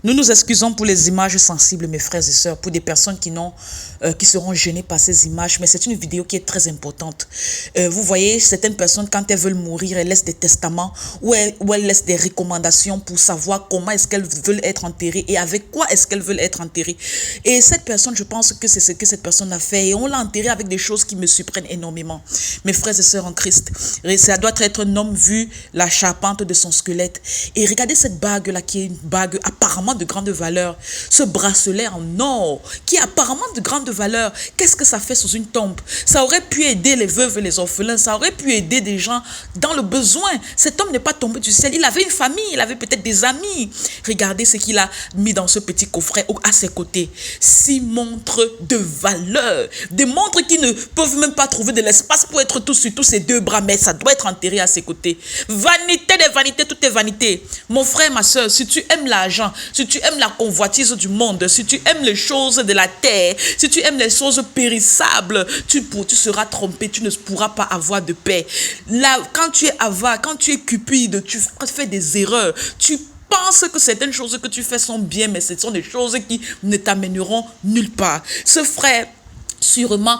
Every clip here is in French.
Nous nous excusons pour les images sensibles, mes frères et sœurs, pour des personnes qui seront gênées par ces images, mais c'est une vidéo qui est très importante. Vous voyez, certaines personnes, quand elles veulent mourir, elles laissent des testaments ou elles laissent des recommandations pour savoir comment est-ce qu'elles veulent être enterrées et avec quoi est-ce qu'elles veulent être enterrées. Et cette personne, je pense que c'est ce que cette personne a fait et on l'a enterrée avec des choses qui me surprennent énormément. Mes frères et sœurs en Christ, ça doit être un homme vu la charpente de son squelette. Et regardez cette bague-là qui est une bague apparemment de grande valeur. Ce bracelet en or qui est apparemment de grande valeur. Qu'est-ce que ça fait sous une tombe? Ça aurait pu aider les veuves et les orphelins. Ça aurait pu aider des gens dans le besoin. Cet homme n'est pas tombé du ciel. Il avait une famille. Il avait peut-être des amis. Regardez ce qu'il a mis dans ce petit coffret à ses côtés. 6 montres de valeur. Des montres qui ne peuvent même pas trouver de l'espace pour être tous sur tous ses 2 bras. Mais ça doit être enterré à ses côtés. Vanité des vanités, tout est vanité. Mon frère, ma soeur, si tu aimes l'argent, si tu aimes la convoitise du monde, si tu aimes les choses de la terre, si tu aimes les choses périssables, tu seras trompé, tu ne pourras pas avoir de paix. Là, quand tu es avare, quand tu es cupide, tu fais des erreurs, tu penses que certaines choses que tu fais sont bien, mais ce sont des choses qui ne t'amèneront nulle part. Ce frère, sûrement,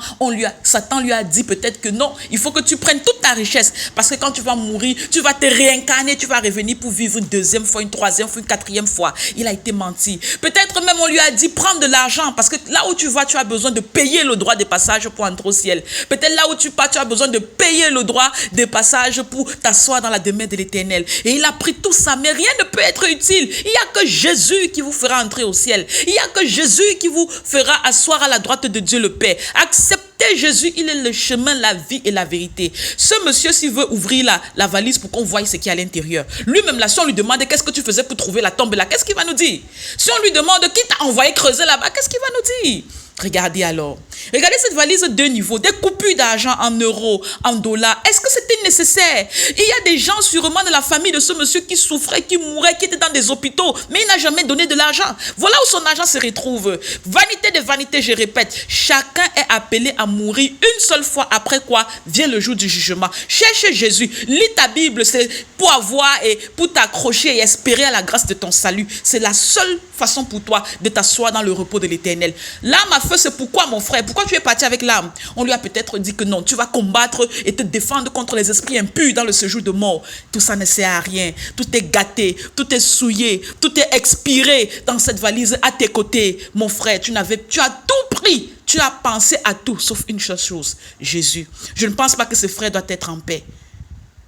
Satan lui a dit peut-être que non, il faut que tu prennes toute ta richesse parce que quand tu vas mourir, tu vas te réincarner, tu vas revenir pour vivre une 2e fois, une 3e fois, une 4e fois. Il a été menti. Peut-être même on lui a dit prends de l'argent parce que là où tu vas, tu as besoin de payer le droit de passage pour entrer au ciel. Peut-être là où tu pars, tu as besoin de payer le droit de passage pour t'asseoir dans la demeure de l'Éternel. Et il a pris tout ça, mais rien ne peut être utile. Il n'y a que Jésus qui vous fera entrer au ciel. Il n'y a que Jésus qui vous fera asseoir à la droite de Dieu le Père. Acceptez Jésus, il est le chemin, la vie et la vérité. Ce monsieur, s'il veut ouvrir la valise pour qu'on voie ce qu'il y a à l'intérieur, lui-même là, si on lui demande qu'est-ce que tu faisais pour trouver la tombe là, qu'est-ce qu'il va nous dire? Si on lui demande qui t'a envoyé creuser là-bas, qu'est-ce qu'il va nous dire? Regardez alors. Regardez cette valise de 2 niveaux. Des coupures d'argent en euros, en dollars. Est-ce que c'était nécessaire? Il y a des gens sûrement de la famille de ce monsieur qui souffrait, qui mourait, qui était dans des hôpitaux. Mais il n'a jamais donné de l'argent. Voilà où son argent se retrouve. Vanité de vanité, je répète. Chacun est appelé à mourir une seule fois. Après quoi vient le jour du jugement. Cherche Jésus. Lis ta Bible. C'est pour avoir et pour t'accrocher et espérer à la grâce de ton salut. C'est la seule façon pour toi de t'asseoir dans le repos de l'Éternel. L'âme a fait, c'est pourquoi mon frère, pourquoi tu es parti avec l'âme? On lui a peut-être dit que non, tu vas combattre et te défendre contre les esprits impurs dans le séjour de mort. Tout ça ne sert à rien. Tout est gâté, tout est souillé, tout est expiré dans cette valise à tes côtés. Mon frère, tu as tout pris. Tu as pensé à tout, sauf une seule chose, Jésus. Je ne pense pas que ce frère doit être en paix.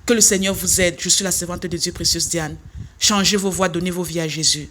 Que le Seigneur vous aide. Je suis la servante de Dieu, précieuse Diane. Changez vos voies, donnez vos vies à Jésus.